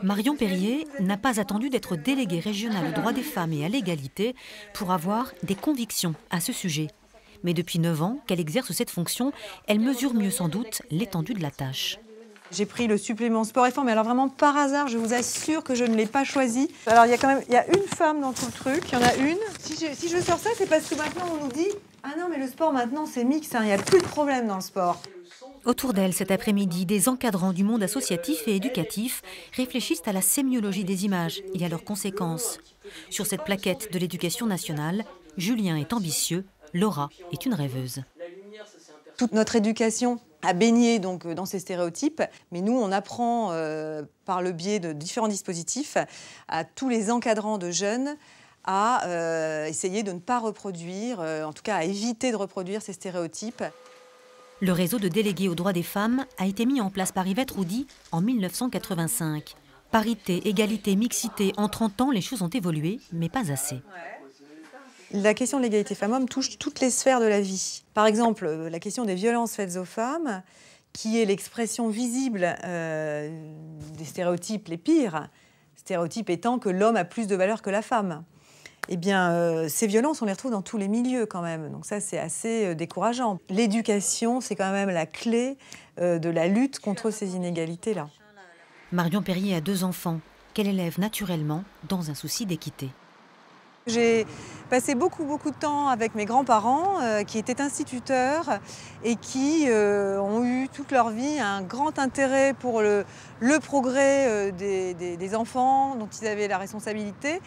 Marion Perrier n'a pas attendu d'être déléguée régionale aux droits des femmes et à l'égalité pour avoir des convictions à ce sujet. Mais depuis 9 ans qu'elle exerce cette fonction, elle mesure mieux sans doute l'étendue de la tâche. J'ai pris le supplément sport et forme, mais alors vraiment par hasard, je vous assure que je ne l'ai pas choisi. Alors il y a une femme dans tout le truc, il y en a une. Si je sors ça, c'est parce que maintenant on nous dit « Ah non, mais le sport maintenant c'est mixte, il n'y a plus de problème dans le sport ». Autour d'elle, cet après-midi, des encadrants du monde associatif et éducatif réfléchissent à la sémiologie des images et à leurs conséquences. Sur cette plaquette de l'éducation nationale, Julien est ambitieux, Laura est une rêveuse. Toute notre éducation a baigné donc dans ces stéréotypes, mais nous on apprend par le biais de différents dispositifs à tous les encadrants de jeunes à essayer de ne pas reproduire, en tout cas à éviter de reproduire ces stéréotypes. Le réseau de délégués aux droits des femmes a été mis en place par Yvette Roudy en 1985. Parité, égalité, mixité, en 30 ans, les choses ont évolué, mais pas assez. La question de l'égalité femmes-hommes touche toutes les sphères de la vie. Par exemple, la question des violences faites aux femmes, qui est l'expression visible des stéréotypes les pires. Stéréotypes étant que l'homme a plus de valeur que la femme. Eh bien, ces violences, on les retrouve dans tous les milieux quand même. Donc ça, c'est assez décourageant. L'éducation, c'est quand même la clé de la lutte contre ces inégalités-là. Marion Perrier a 2 enfants, qu'elle élève naturellement dans un souci d'équité. J'ai passé beaucoup de temps avec mes grands-parents qui étaient instituteurs et qui ont eu toute leur vie un grand intérêt pour le progrès des enfants dont ils avaient la responsabilité,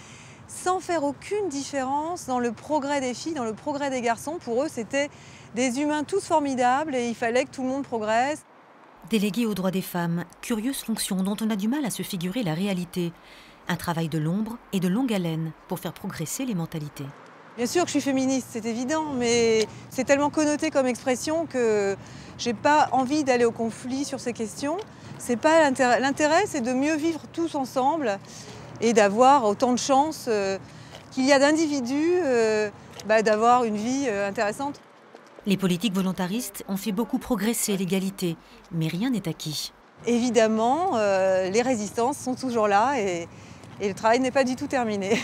sans faire aucune différence dans le progrès des filles, dans le progrès des garçons. Pour eux, c'était des humains tous formidables et il fallait que tout le monde progresse. Déléguée aux droits des femmes, curieuse fonction dont on a du mal à se figurer la réalité. Un travail de l'ombre et de longue haleine pour faire progresser les mentalités. Bien sûr que je suis féministe, c'est évident, mais c'est tellement connoté comme expression que j'ai pas envie d'aller au conflit sur ces questions. C'est pas l'intérêt. L'intérêt, c'est de mieux vivre tous ensemble et d'avoir autant de chances qu'il y a d'individus d'avoir une vie intéressante. Les politiques volontaristes ont fait beaucoup progresser l'égalité, mais rien n'est acquis. Évidemment, les résistances sont toujours là et le travail n'est pas du tout terminé.